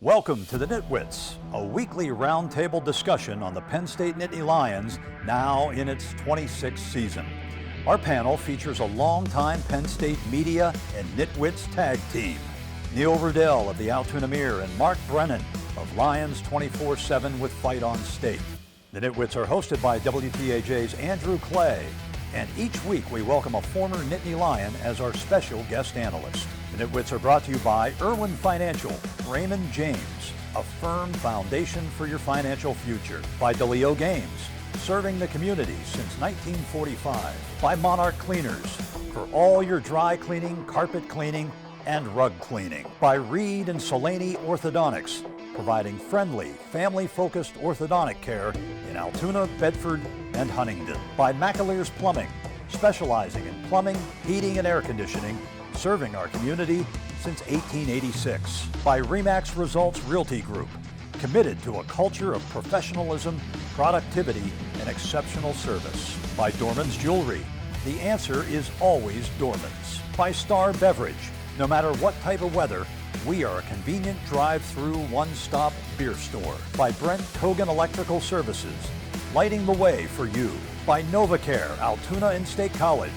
Welcome to the NitWits, a weekly roundtable discussion on the Penn State Nittany Lions, now in its 26th season. Our panel features a longtime Penn State media and NitWits tag team. Neil Rudell of the Altoona Mirror and Mark Brennan of Lions 24/7 with Fight on State. The NitWits are hosted by WTAJ's Andrew Clay, and each week we welcome a former Nittany Lion as our special guest analyst. The NitWits are brought to you by Irwin Financial, Raymond James, a firm foundation for your financial future. By DeLeo Games, serving the community since 1945. By Monarch Cleaners, for all your dry cleaning, carpet cleaning, and rug cleaning. By Reed and Solaney Orthodontics, providing friendly, family-focused orthodontic care in Altoona, Bedford, and Huntingdon. By McAleer's Plumbing, specializing in plumbing, heating, and air conditioning, serving our community since 1886. By RE/MAX Results Realty Group, committed to a culture of professionalism, productivity, and exceptional service. By Dorman's Jewelry, the answer is always Dorman's. By Star Beverage, no matter what type of weather, we are a convenient drive-through one-stop beer store. By Brent Kogan Electrical Services, lighting the way for you. By NovaCare, Altoona and State College,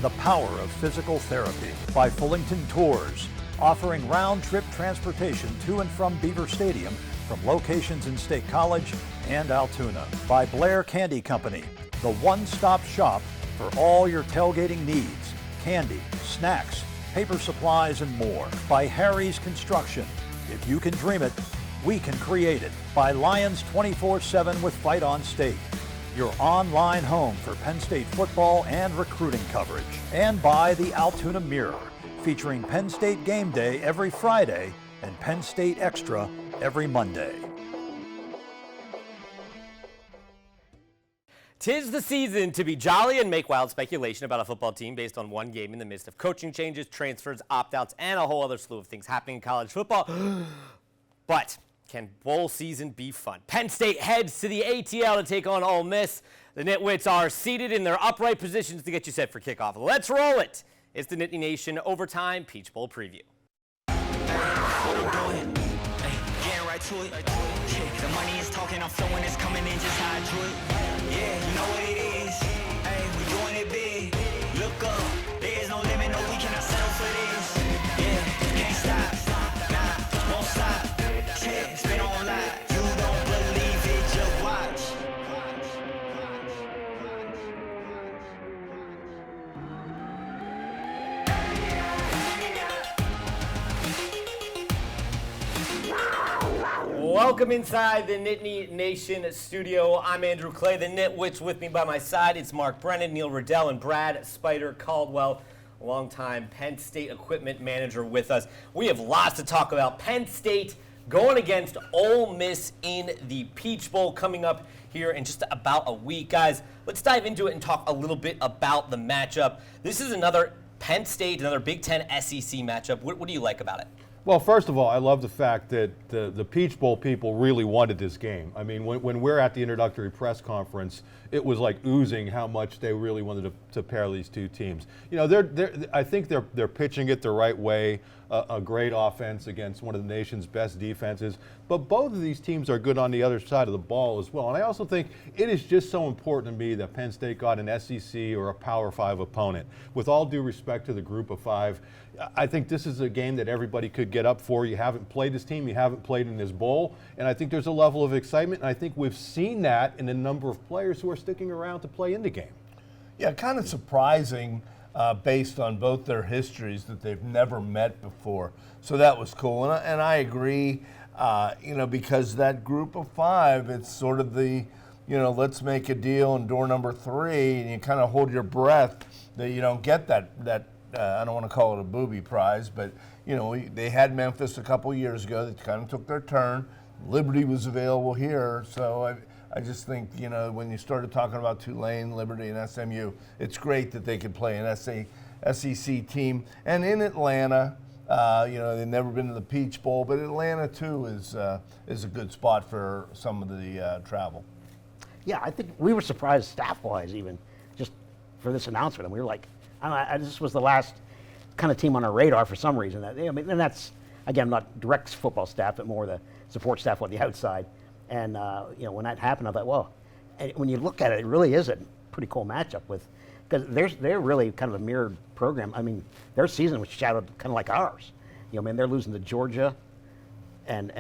the power of physical therapy. By Fullington Tours, offering round-trip transportation to and from Beaver Stadium from locations in State College and Altoona. By Blair Candy Company, the one-stop shop for all your tailgating needs, candy, snacks, paper supplies, and more. By Harry's Construction, if you can dream it, we can create it. By Lions 24/7 with Fight on State, your online home for Penn State football and recruiting coverage. And by the Altoona Mirror, featuring Penn State Game Day every Friday and Penn State Extra every Monday. 'Tis the season to be jolly and make wild speculation about a football team based on one game in the midst of coaching changes, transfers, opt-outs, and a whole other slew of things happening in college football. But can bowl season be fun? Penn State heads to the ATL to take on Ole Miss. The Nitwits are seated in their upright positions to get you set for kickoff. Let's roll it. It's the Nittany Nation Overtime Peach Bowl Preview. To it. The money is talking, I'm flowing, it's coming in just how I drew it. Yeah, you know what it is. Hey, we doing it big. Look up, there is no limit, no, we cannot settle for this. Yeah, can't stop, nah, won't stop. Yeah, it's been on live. You don't believe it, just watch. Welcome inside the Nittany Nation studio. I'm Andrew Clay, the Nitwits. With me by my side, it's Mark Brennan, Neil Rudell, and Brad Spider Caldwell, longtime Penn State equipment manager with us. We have lots to talk about. Penn State going against Ole Miss in the Peach Bowl coming up here in just about a week. Guys, let's dive into it and talk a little bit about the matchup. This is another Penn State, another Big Ten SEC matchup. What do you like about it? Well, first of all, I love the fact that the Peach Bowl people really wanted this game. I mean, when we're at the introductory press conference, it was like oozing how much they really wanted to pair these two teams. You know, I think they're pitching it the right way. A great offense against one of the nation's best defenses. But both of these teams are good on the other side of the ball as well. And I also think it is just so important to me that Penn State got an SEC or a Power 5 opponent. With all due respect to the group of five, I think this is a game that everybody could get up for. You haven't played this team, you haven't played in this bowl, and I think there's a level of excitement, and I think we've seen that in the number of players who are sticking around to play in the game. Yeah, kind of surprising based on both their histories that they've never met before. So that was cool, and I agree, because that group of five, it's sort of the, let's make a deal in door number 3, and you kind of hold your breath that you don't get that I don't want to call it a booby prize, but they had Memphis a couple years ago. They kind of took their turn. Liberty was available here, so I just think when you started talking about Tulane, Liberty, and SMU, it's great that they could play an SEC team. And in Atlanta, they've never been to the Peach Bowl, but Atlanta too is a good spot for some of the travel. Yeah, I think we were surprised staff-wise even just for this announcement, and we were like, this was the last kind of team on our radar for some reason. And that's again, not direct football staff, but more the support staff on the outside. And when that happened, I thought, well, and when you look at it, it really is a pretty cool matchup because they're really kind of a mirrored program. I mean, their season was shadowed kind of like ours. They're losing to Georgia and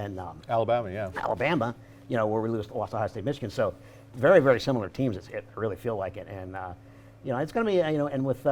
Alabama, yeah. Alabama, where we lost Ohio State, Michigan. So very, very similar teams. I really feel like it. And, it's going to be, and with,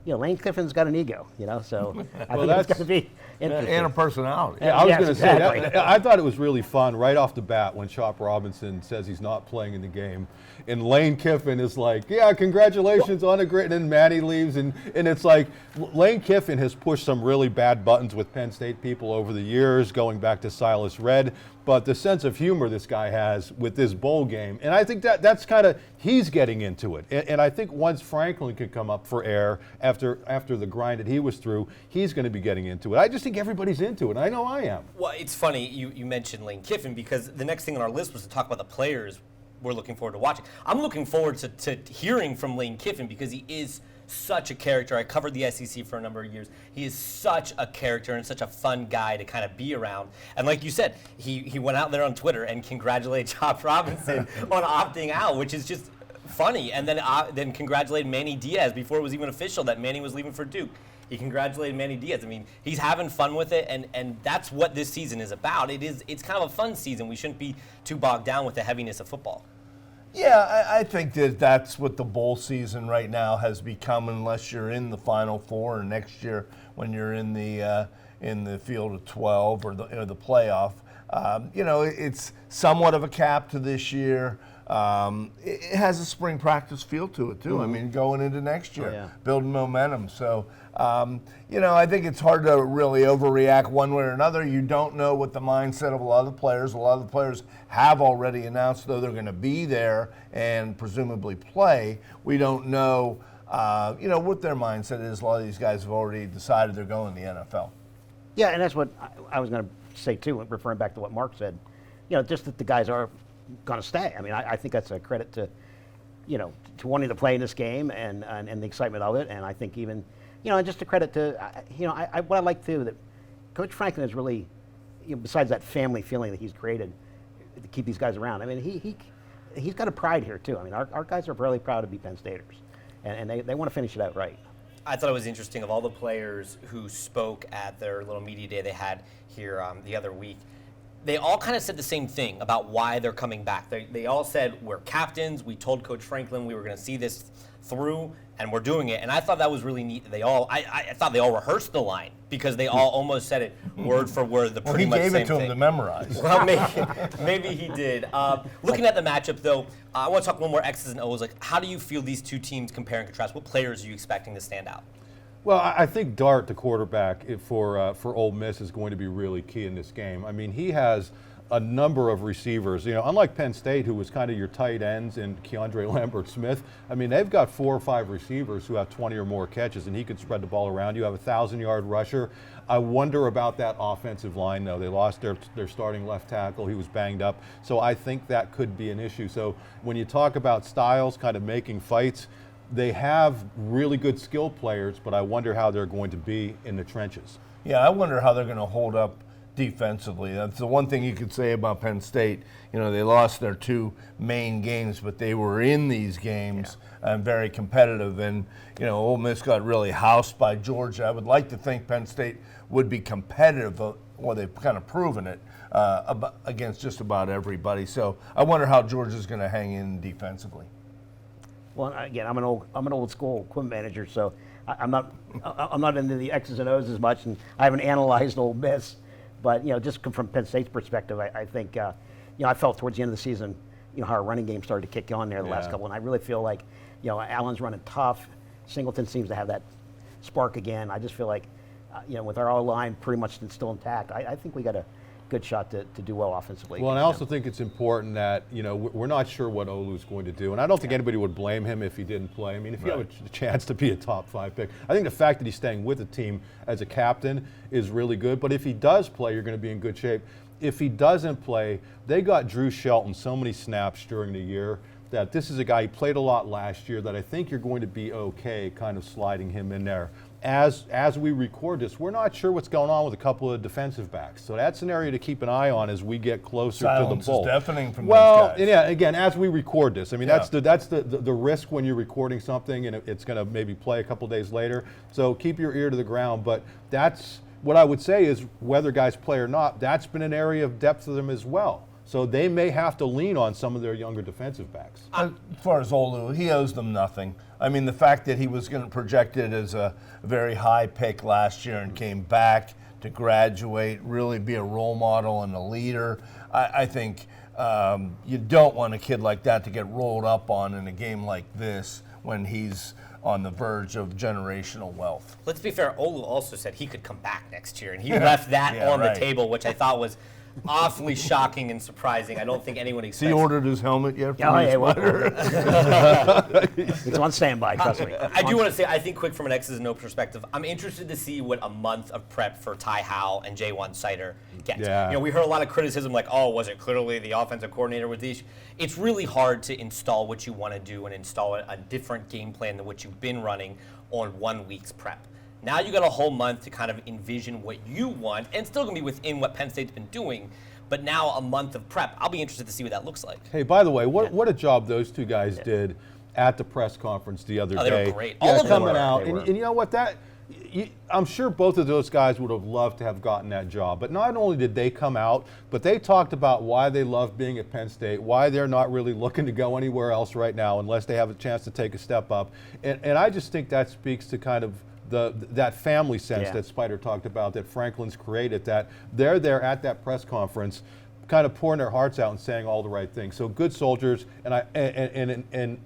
Lane Kiffin's got an ego, so I think it's going to be interesting. And a personality. Yeah, I was Yes, going to exactly. say that. I thought it was really fun right off the bat when Chop Robinson says he's not playing in the game. And Lane Kiffin is like, yeah, congratulations on a great, and then Manny leaves. And it's like, Lane Kiffin has pushed some really bad buttons with Penn State people over the years, going back to Silas Redd. But the sense of humor this guy has with this bowl game, and I think that's kind of, he's getting into it. And I think once Franklin can come up for air after the grind that he was through, he's going to be getting into it. I just think everybody's into it. I know I am. Well, it's funny you mentioned Lane Kiffin because the next thing on our list was to talk about the players we're looking forward to watching. I'm looking forward to hearing from Lane Kiffin because he is such a character. I covered the SEC for a number of years. He is such a character and such a fun guy to kind of be around. And like you said, he went out there on Twitter and congratulated Chop Robinson on opting out, which is just funny. And then congratulated Manny Diaz before it was even official that Manny was leaving for Duke. He congratulated Manny Diaz. I mean, he's having fun with it, and that's what this season is about. It's kind of a fun season. We shouldn't be too bogged down with the heaviness of football. Yeah, I think that's what the bowl season right now has become, unless you're in the Final Four, or next year when you're in the field of 12 or the playoff. It's somewhat of a cap to this year. It has a spring practice feel to it too. I mean, going into next year, building momentum. So, I think it's hard to really overreact one way or another. You don't know what the mindset of a lot of the players. A lot of the players have already announced, though, they're going to be there and presumably play. We don't know, what their mindset is. A lot of these guys have already decided they're going to the NFL. Yeah, and that's what I was going to say too, referring back to what Mark said. Just that the guys are going to stay. I mean, I think that's a credit to, to wanting to play in this game and the excitement of it. And I think even, just a credit to, what I like too, that Coach Franklin is really, besides that family feeling that he's created to keep these guys around. I mean, he's got a pride here too. I mean, our guys are really proud to be Penn Staters, and they want to finish it out right. I thought it was interesting of all the players who spoke at their little media day they had here the other week. They all kind of said the same thing about why they're coming back. They all said, we're captains. We told Coach Franklin we were going to see this through, and we're doing it. And I thought that was really neat. I thought they all rehearsed the line because they all almost said it word for word, pretty much the same thing. He gave it to him to memorize. Well, maybe he did. Looking at the matchup, though, I want to talk one more X's and O's. Like, how do you feel these two teams compare and contrast? What players are you expecting to stand out? Well, I think Dart, the quarterback for Ole Miss, is going to be really key in this game. I mean, he has a number of receivers. Unlike Penn State, who was kind of your tight ends and Keandre Lambert-Smith, I mean, they've got 4 or 5 receivers who have 20 or more catches, and he could spread the ball around. You have a 1,000-yard rusher. I wonder about that offensive line, though. They lost their starting left tackle. He was banged up. So I think that could be an issue. So when you talk about styles kind of making fights, they have really good skill players, but I wonder how they're going to be in the trenches. Yeah, I wonder how they're going to hold up defensively. That's the one thing you could say about Penn State. They lost their 2 main games, but they were in these games and very competitive. And, Ole Miss got really housed by Georgia. I would like to think Penn State would be competitive, well, they've kind of proven it, against just about everybody. So I wonder how Georgia's going to hang in defensively. Well, again, I'm an old school equipment manager, so I'm not into the X's and O's as much, and I haven't analyzed Ole Miss. But just from Penn State's perspective, I think I felt towards the end of the season, how our running game started to kick on there the last couple, and I really feel like Allen's running tough. Singleton seems to have that spark again. I just feel like with our O-line pretty much still intact, I think we got a good shot to do well offensively. Well, and I also think it's important that, we're not sure what Olu's going to do. And I don't think anybody would blame him if he didn't play. I mean, if you have a chance to be a top 5 pick, I think the fact that he's staying with the team as a captain is really good. But if he does play, you're going to be in good shape. If he doesn't play, they got Drew Shelton so many snaps during the year that this is a guy who played a lot last year that I think you're going to be okay kind of sliding him in there. as we record this, we're not sure what's going on with a couple of defensive backs. So that's an area to keep an eye on as we get closer to the bowl. Silence is deafening from well, those guys. yeah, again, as we record this, I mean, Yeah. that's the risk when you're recording something and it's going to maybe play a couple days later. So keep your ear to the ground. But that's what I would say is whether guys play or not, that's been an area of depth for them as well. So they may have to lean on some of their younger defensive backs. As far as Olu, he owes them nothing. I mean, the fact that he was going to projected as a very high pick last year and came back to graduate, really be a role model and a leader, I think you don't want a kid like that to get rolled up on in a game like this when he's on the verge of generational wealth. Let's be fair, Olu also said he could come back next year, and he left that on right. the table, which I thought was awfully shocking and surprising. I don't think anyone Has he expects. ordered his helmet yet? Oh, yeah, it's on standby, trust me. I do want to say, I think quick from an X's and O perspective, I'm interested to see what a month of prep for Ty Howell and J1 Sider gets. Yeah. You know, we heard a lot of criticism like, oh, was it clearly the offensive coordinator with these? It's really hard to install what you want to do and install a different game plan than what you've been running on 1 week's prep. Now you got a whole month to kind of envision what you want, and it's still going to be within what Penn State's been doing, but now a month of prep. I'll be interested to see what that looks like. Hey, by the way, what a job those two guys did at the press conference the other Oh, they day. were great. Yeah, All of them coming were. out, They and were. you know what? I'm sure both of those guys would have loved to have gotten that job. But not only did they come out, but they talked about why they love being at Penn State, why they're not really looking to go anywhere else right now unless they have a chance to take a step up. And I just think that speaks to kind of that family sense Yeah. that Spider talked about, that Franklin's created, that they're there at that press conference kind of pouring their hearts out and saying all the right things. So good soldiers, and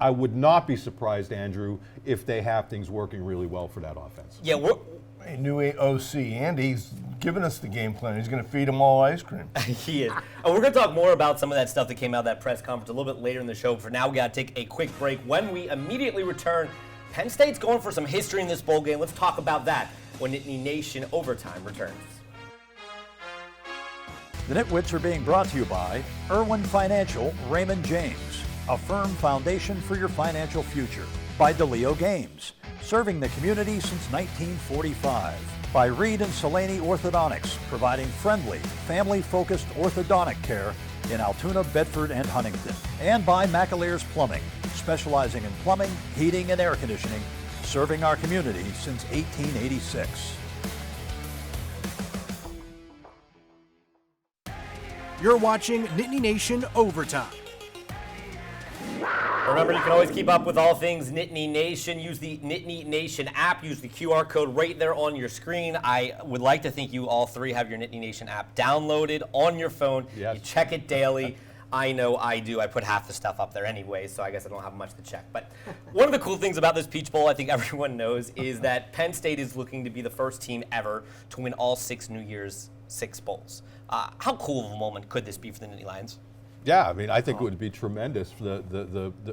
I would not be surprised, Andrew, if they have things working really well for that offense. Yeah, we're, A new OC, and he's given us the game plan. He's going to feed them all ice cream. he is. And we're going to talk more about some of that stuff that came out of that press conference a little bit later in the show. For now, we got to take a quick break. When we immediately return, Penn State's going for some history in this bowl game. Let's talk about that when Nittany Nation Overtime returns. The NitWits are being brought to you by Irwin Financial, Raymond James, a firm foundation for your financial future. By DeLeo Games, serving the community since 1945. By Reed and Selene Orthodontics, providing friendly, family-focused orthodontic care in Altoona, Bedford, and Huntington. And by McAlear's Plumbing, specializing in plumbing, heating, and air conditioning, serving our community since 1886. You're watching Nittany Nation Overtime. Remember, you can always keep up with all things Nittany Nation. Use the Nittany Nation app. Use the QR code right there on your screen. I would like to think you all three have your Nittany Nation app downloaded on your phone. Yes. You check it daily. I know I do. I put half the stuff up there anyway, so I guess I don't have much to check. But one of the cool things about this Peach Bowl, I think everyone knows, is that Penn State is looking to be the first team ever to win all 6 New Year's Six bowls. How cool of a moment could this be for the Nittany Lions? Yeah, I mean, I think it would be tremendous for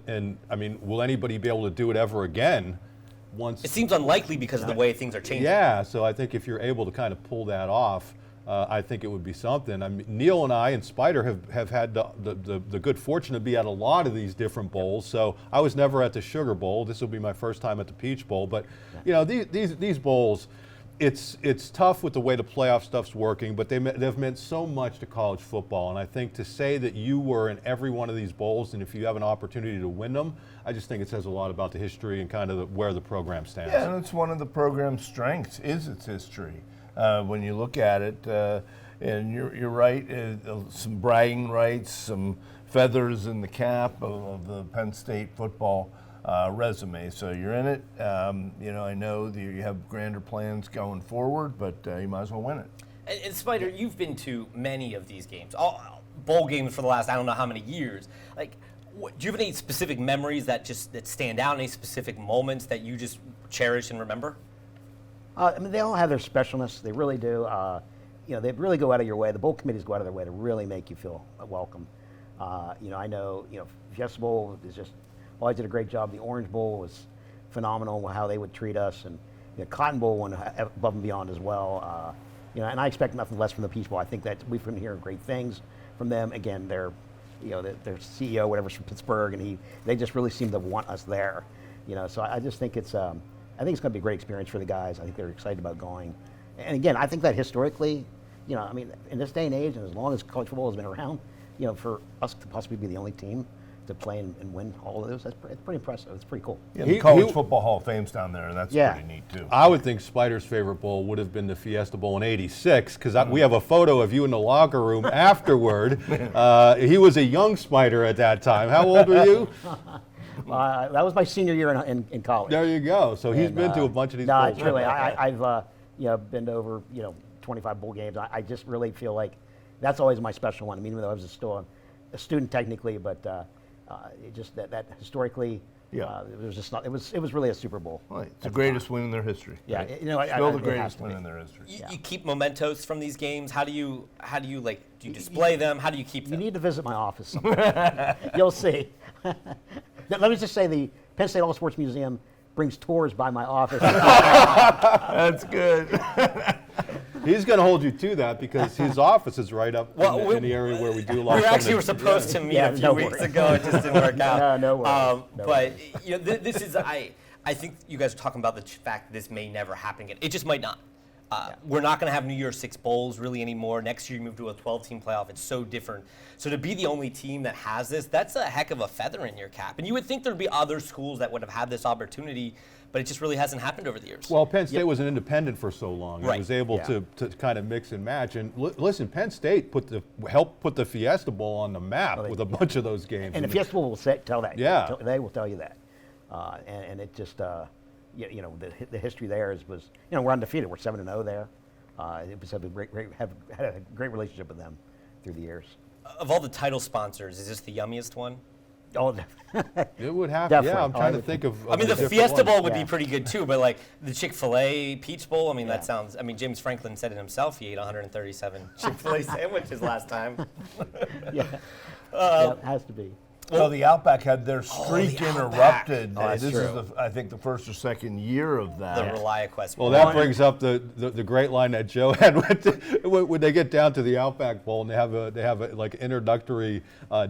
and I mean, will anybody be able to do it ever again? Once It seems unlikely because of the way things are changing. Yeah, so I think if you're able to kind of pull that off, I think it would be something. I mean, Neil and I and Spider have had the good fortune to be at a lot of these different bowls. So I was never at the Sugar Bowl. This will be my first time at the Peach Bowl. But you know, these bowls, it's tough with the way the playoff stuff's working, but they've meant so much to college football. And I think to say that you were in every one of these bowls, and if you have an opportunity to win them, I just think it says a lot about the history and kind of where the program stands. Yeah, and it's one of the program's strengths is its history. When you look at it, and you're right, some bragging rights, some feathers in the cap of the Penn State football resume. So you're in it. You know, I know that you have grander plans going forward, but you might as well win it. And Spider, you've been to many of these games, all bowl games for the last I don't know how many years. Like, do you have any specific memories that stand out? Any specific moments that you just cherish and remember? I mean, they all have their specialness. They really do. You know, they really go out of your way. The bowl committees go out of their way to really make you feel welcome. You know, I know, Fiesta Bowl is just always did a great job. The Orange Bowl was phenomenal, how they would treat us, and Cotton Bowl went above and beyond as well. And I expect nothing less from the Peach Bowl. I think that we've been hearing great things from them. Again, their CEO, whatever's from Pittsburgh, and they just really seem to want us there. So I just think it's I think it's going to be a great experience for the guys. I think they're excited about going. And again, I think that historically, I mean, in this day and age, and as long as college football has been around, for us to possibly be the only team to play and win all of those, it's pretty impressive. It's pretty cool. Yeah, the College Football Hall of Fame's down there, and that's pretty neat, too. I would think Spider's favorite bowl would have been the Fiesta Bowl in '86, because we have a photo of you in the locker room afterward. He was a young Spider at that time. How old were you? That was my senior year in college. There you go. So he's been to a bunch of these bowls. No, truly. I've been to over 25 bowl games. I just really feel like that's always my special one. I mean, even though I was still a student technically, but it just that historically, it was just not. It was really a Super Bowl. Right. It's the greatest win in their history. Yeah, right? Still the greatest win in their history. You keep mementos from these games. How do you like? Do you display them? How do you keep them? You need to visit my office sometime. You'll see. Let me just say, the Penn State All Sports Museum brings tours by my office. That's good. He's going to hold you to that because his office is right up in the area where we do a lot of We actually were supposed to meet a few weeks ago. It just didn't work out. No worries. But this is, I think you guys are talking about the fact that this may never happen again. It just might not. We're not going to have New Year's Six bowls really anymore. Next year you move to a 12-team playoff. It's so different. So to be the only team that has this, that's a heck of a feather in your cap. And you would think there'd be other schools that would have had this opportunity, but it just really hasn't happened over the years. Well, Penn State was an independent for so long. Right. It was able to kind of mix and match. And listen, Penn State helped put the Fiesta Bowl on the map with a bunch of those games. And the Fiesta Bowl will tell that. Yeah. They will tell you that. And it just, the history there was, we're undefeated. We're 7-0 there. It was had a great relationship with them through the years. Of all the title sponsors, is this the yummiest one? Oh, it would have. Definitely. Yeah, I'm trying to think of. I mean, the different Fiesta Bowl ones. would be pretty good too, but like the Chick-fil-A Peach Bowl, I mean, that sounds. I mean, James Franklin said it himself. He ate 137 Chick-fil-A sandwiches last time. yeah, it has to be. Well, the Outback had their streak the interrupted. Outback. This is, I think, the first or second year of that. The ReliaQuest. Well, that brings up the great line that Joe had when they get down to the Outback Bowl and they have a like introductory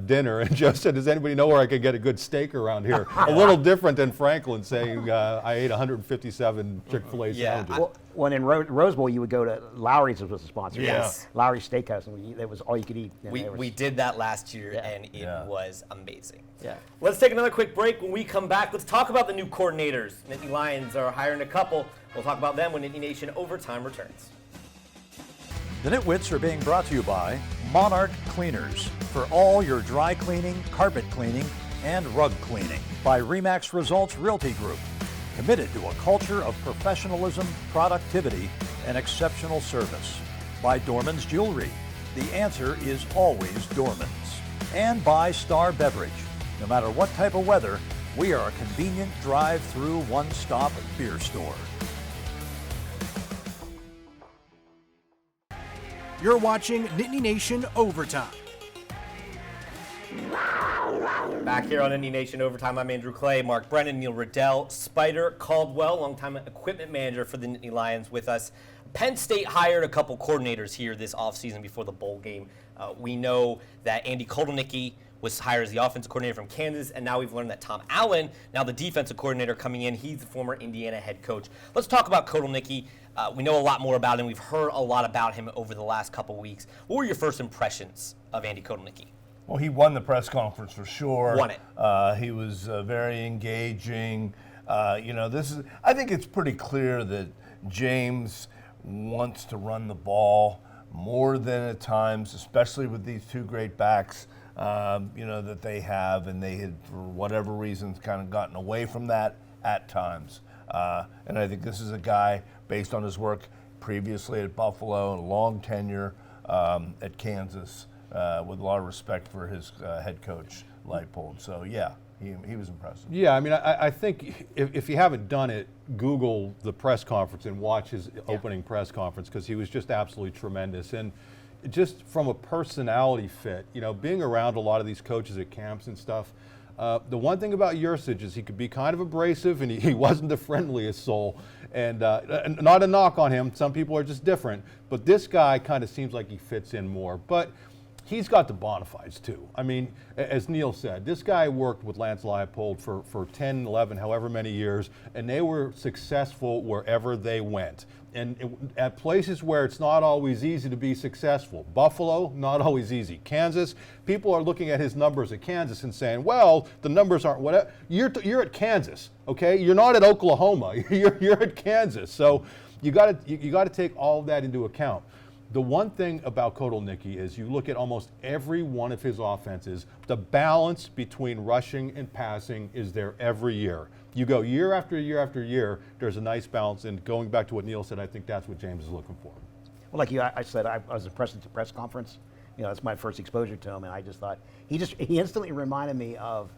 dinner, and Joe said, "Does anybody know where I could get a good steak around here?" A little different than Franklin saying, "I ate 157 Chick-fil-A sandwiches." When in Rose Bowl, you would go to Lowry's, was the sponsor. Yes. Lowry's Steakhouse, and it was all you could eat. We did that last year, and it was amazing. Yeah. Let's take another quick break. When we come back, let's talk about the new coordinators. Nittany Lions are hiring a couple. We'll talk about them when Nittany Nation Overtime returns. The NitWits are being brought to you by Monarch Cleaners for all your dry cleaning, carpet cleaning, and rug cleaning. By Remax Results Realty Group, committed to a culture of professionalism, productivity, and exceptional service. By Dorman's Jewelry, the answer is always Dorman's. And by Star Beverage. No matter what type of weather, we are a convenient drive-through one-stop beer store. You're watching Nittany Nation Overtime. Back here on Nittany Nation Overtime, I'm Andrew Clay, Mark Brennan, Neil Riddell, Spider Caldwell, longtime equipment manager for the Nittany Lions with us. Penn State hired a couple coordinators here this offseason before the bowl game. We know that Andy Kotelnicki was hired as the offensive coordinator from Kansas, and now we've learned that Tom Allen, now the defensive coordinator coming in, he's the former Indiana head coach. Let's talk about Kotelnicki. We know a lot more about him. We've heard a lot about him over the last couple weeks. What were your first impressions of Andy Kotelnicki? Well, he won the press conference for sure. Won it. He was very engaging. I think it's pretty clear that James wants to run the ball more than at times, especially with these two great backs, that they have, and they had, for whatever reasons, kind of gotten away from that at times. And I think this is a guy, based on his work previously at Buffalo, a long tenure at Kansas, with a lot of respect for his head coach, Leipold. So, yeah, he was impressive. Yeah, I mean, I think if you haven't done it, Google the press conference and watch his opening press conference, because he was just absolutely tremendous. And just from a personality fit, being around a lot of these coaches at camps and stuff, the one thing about Yurcich is he could be kind of abrasive, and he wasn't the friendliest soul. And not a knock on him. Some people are just different. But this guy kind of seems like he fits in more. But he's got the bona fides too. I mean, as Neil said, this guy worked with Lance Leipold for 10, 11, however many years, and they were successful wherever they went. And at places where it's not always easy to be successful. Buffalo, not always easy. Kansas, people are looking at his numbers at Kansas and saying, well, the numbers aren't whatever. You're at Kansas, okay? You're not at Oklahoma. You're at Kansas. So you got to take all of that into account. The one thing about Kotelnicki is you look at almost every one of his offenses, the balance between rushing and passing is there every year. You go year after year after year, there's a nice balance. And going back to what Neil said, I think that's what James is looking for. Well, like I said, I was impressed at the press conference. That's my first exposure to him, and I just thought he instantly reminded me of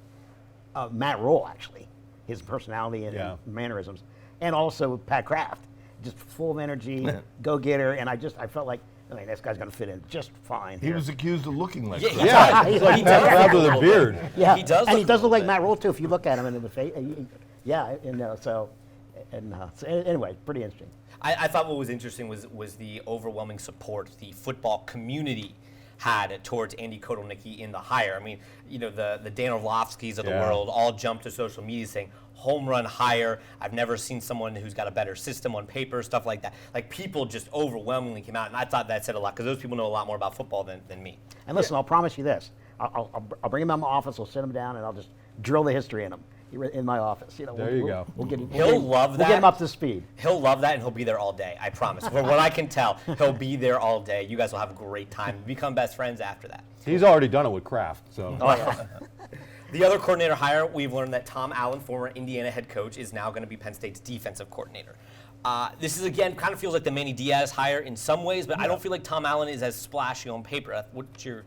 Matt Rule, actually, his personality and mannerisms, and also Pat Kraft, just full of energy, go-getter, and I felt like, this guy's going to fit in just fine. He was accused of looking like that. Yeah, he's like Matt Kraft with a beard. Yeah, he does. And he does look like Matt Rule too. If you look at him in the face, so anyway, pretty interesting. I thought what was interesting was the overwhelming support the football community had towards Andy Kotelnicki in the hire. I mean, the Dan Orlovskis of the world all jumped to social media saying, home run hire. I've never seen someone who's got a better system on paper, stuff like that. Like, people just overwhelmingly came out, and I thought that said a lot, because those people know a lot more about football than me. And listen, I'll promise you this. I'll bring him in my office, I'll sit him down, and I'll just drill the history in him in my office. There you go. We'll get him, He'll love that. We'll get him up to speed. He'll love that, and he'll be there all day, I promise. From what I can tell, he'll be there all day. You guys will have a great time. Become best friends after that. He's already done it with Kraft, so. Oh, yeah. The other coordinator hire, we've learned that Tom Allen, former Indiana head coach, is now going to be Penn State's defensive coordinator. This is, again, kind of feels like the Manny Diaz hire in some ways, but I don't feel like Tom Allen is as splashy on paper. What's your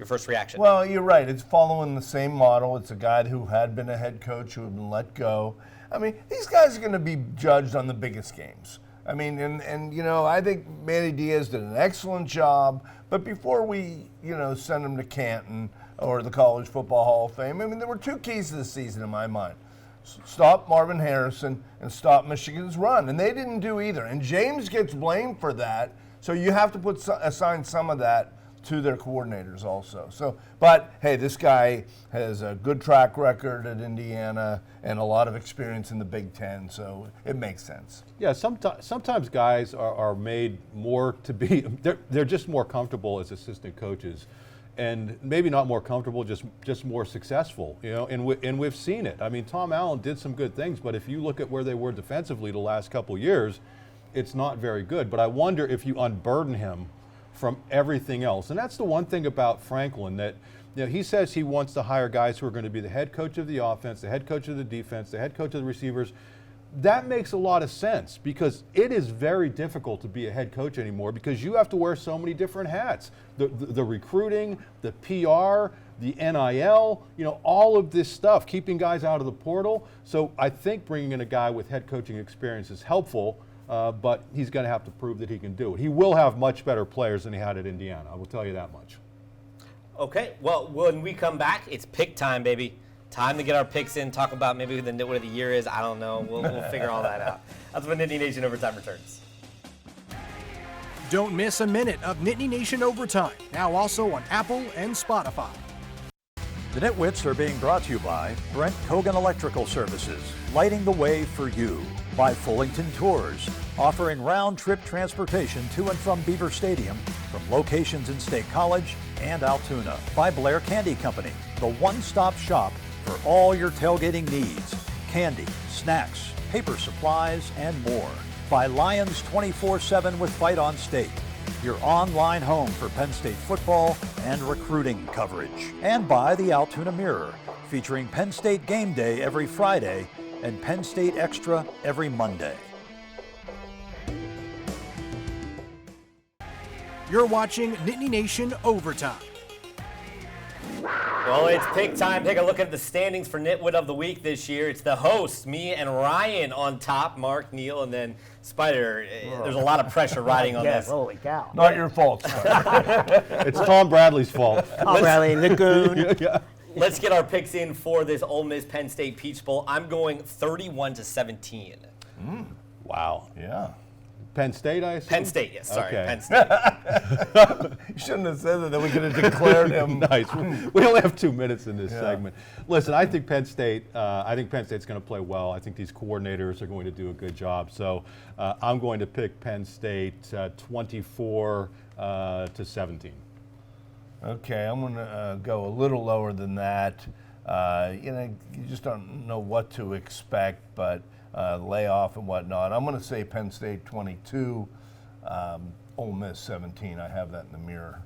first reaction? Well, you're right. It's following the same model. It's a guy who had been a head coach who had been let go. I mean, these guys are going to be judged on the biggest games. I mean, and I think Manny Diaz did an excellent job, but before we, send him to Canton or the College Football Hall of Fame, I mean, there were two keys to the season in my mind. Stop Marvin Harrison and stop Michigan's run, and they didn't do either. And James gets blamed for that, so you have to assign some of that to their coordinators also. So, but hey, this guy has a good track record at Indiana and a lot of experience in the Big Ten, so it makes sense. Yeah, sometimes guys are made more to be, they're just more comfortable as assistant coaches, and maybe not more comfortable, just more successful, and we've seen it. I mean, Tom Allen did some good things, but if you look at where they were defensively the last couple years, it's not very good. But I wonder if you unburden him from everything else. And that's the one thing about Franklin, that he says he wants to hire guys who are going to be the head coach of the offense, the head coach of the defense, the head coach of the receivers. That makes a lot of sense, because it is very difficult to be a head coach anymore, because you have to wear so many different hats. The recruiting, the PR, the NIL, all of this stuff, keeping guys out of the portal. So I think bringing in a guy with head coaching experience is helpful, but he's going to have to prove that he can do it. He will have much better players than he had at Indiana, I will tell you that much. Okay, well, when we come back, it's pick time, baby. Time to get our picks in, talk about maybe who the Nitwit of the year is. I don't know. We'll figure all that out. That's when Nittany Nation Overtime returns. Don't miss a minute of Nittany Nation Overtime, now also on Apple and Spotify. The Nitwits are being brought to you by Brent Kogan Electrical Services, lighting the way for you. By Fullington Tours, offering round-trip transportation to and from Beaver Stadium from locations in State College and Altoona. By Blair Candy Company, the one-stop shop for all your tailgating needs. Candy, snacks, paper supplies, and more. By Lions 24/7 with Fight on State, your online home for Penn State football and recruiting coverage. And by the Altoona Mirror, featuring Penn State Game Day every Friday and Penn State Extra every Monday. You're watching Nittany Nation Overtime. Well, it's pick time. Take a look at the standings for Nitwit of the Week this year. It's the hosts, me and Ryan on top, Mark, Neil, and then Spider. There's a lot of pressure riding on this. Holy cow. Not your fault, Scott. It's Tom Bradley's fault. Tom Bradley, the goon. Yeah. Let's get our picks in for this Ole Miss Penn State Peach Bowl. I'm going 31-17. Wow. Yeah. Penn State, I assume? Penn State, yes. Sorry, Okay. Penn State. You shouldn't have said that. Then we could have declared him. Nice. We only have 2 minutes in this segment. Listen, I think Penn State's going to play well. I think these coordinators are going to do a good job. So I'm going to pick Penn State 24 to 17. Okay, I'm going to go a little lower than that. You just don't know what to expect, but layoff and whatnot. I'm going to say Penn State 22, Ole Miss 17. I have that in the mirror,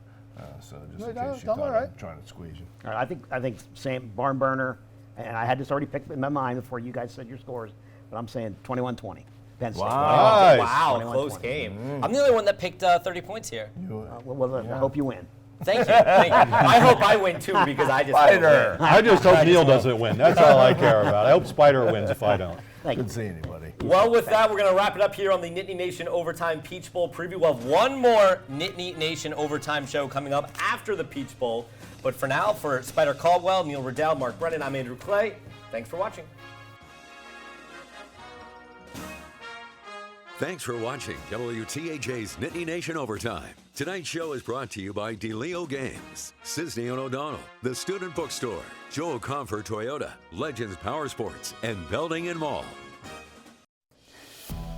so just in case you thought I'm trying to squeeze you. All right, I think same barn burner, and I had this already picked in my mind before you guys said your scores, but I'm saying 21-20. Penn State. Nice. Wow, 21-20. close game. I'm the only one that picked 30 points here. I hope you win. Thank you. Thank you. I hope I win too because I just Spider. I just hope Neil doesn't win. That's all I care about. I hope Spider wins if I don't. Good seeing you, buddy. Well, with that, we're going to wrap it up here on the Nittany Nation Overtime Peach Bowl preview. We'll have one more Nittany Nation Overtime show coming up after the Peach Bowl. But for now, for Spider Caldwell, Neil Riddell, Mark Brennan, I'm Andrew Clay. Thanks for watching. Thanks for watching WTAJ's Nittany Nation Overtime. Tonight's show is brought to you by DeLeo Games, Cisney & O'Donnell, The Student Bookstore, Joe Comfort Toyota, Legends Power Sports, and Belding & Mall.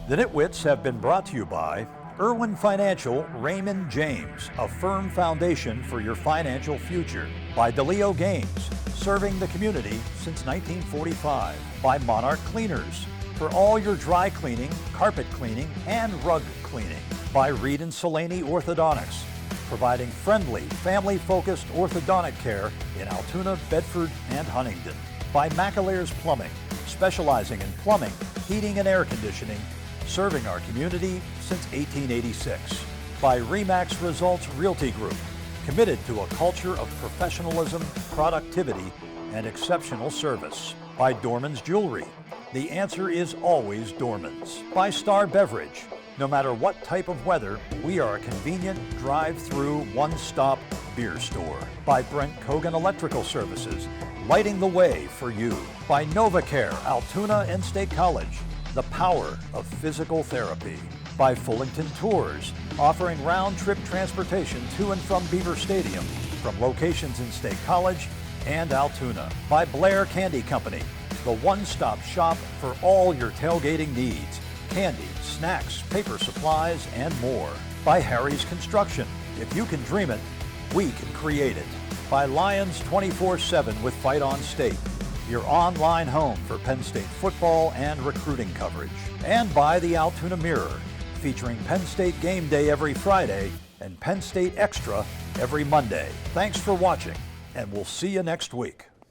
The NitWits have been brought to you by Irwin Financial, Raymond James, a firm foundation for your financial future. By DeLeo Games, serving the community since 1945. By Monarch Cleaners, for all your dry cleaning, carpet cleaning, and rug cleaning. By Reed & Solaney Orthodontics, providing friendly, family-focused orthodontic care in Altoona, Bedford, and Huntingdon. By McAlear's Plumbing, specializing in plumbing, heating, and air conditioning, serving our community since 1886. By RE/MAX Results Realty Group, committed to a culture of professionalism, productivity, and exceptional service. By Dorman's Jewelry, the answer is always Dorman's. By Star Beverage, no matter what type of weather, we are a convenient drive-through, one-stop beer store. By Brent Kogan Electrical Services, lighting the way for you. By NovaCare, Altoona and State College, the power of physical therapy. By Fullington Tours, offering round-trip transportation to and from Beaver Stadium from locations in State College and Altoona. By Blair Candy Company, the one-stop shop for all your tailgating needs. Candy, snacks, paper supplies, and more. By Harry's Construction. If you can dream it, we can create it. By Lions 24/7 with Fight on State, your online home for Penn State football and recruiting coverage. And by the Altoona Mirror, featuring Penn State Game Day every Friday and Penn State Extra every Monday. Thanks for watching, and we'll see you next week.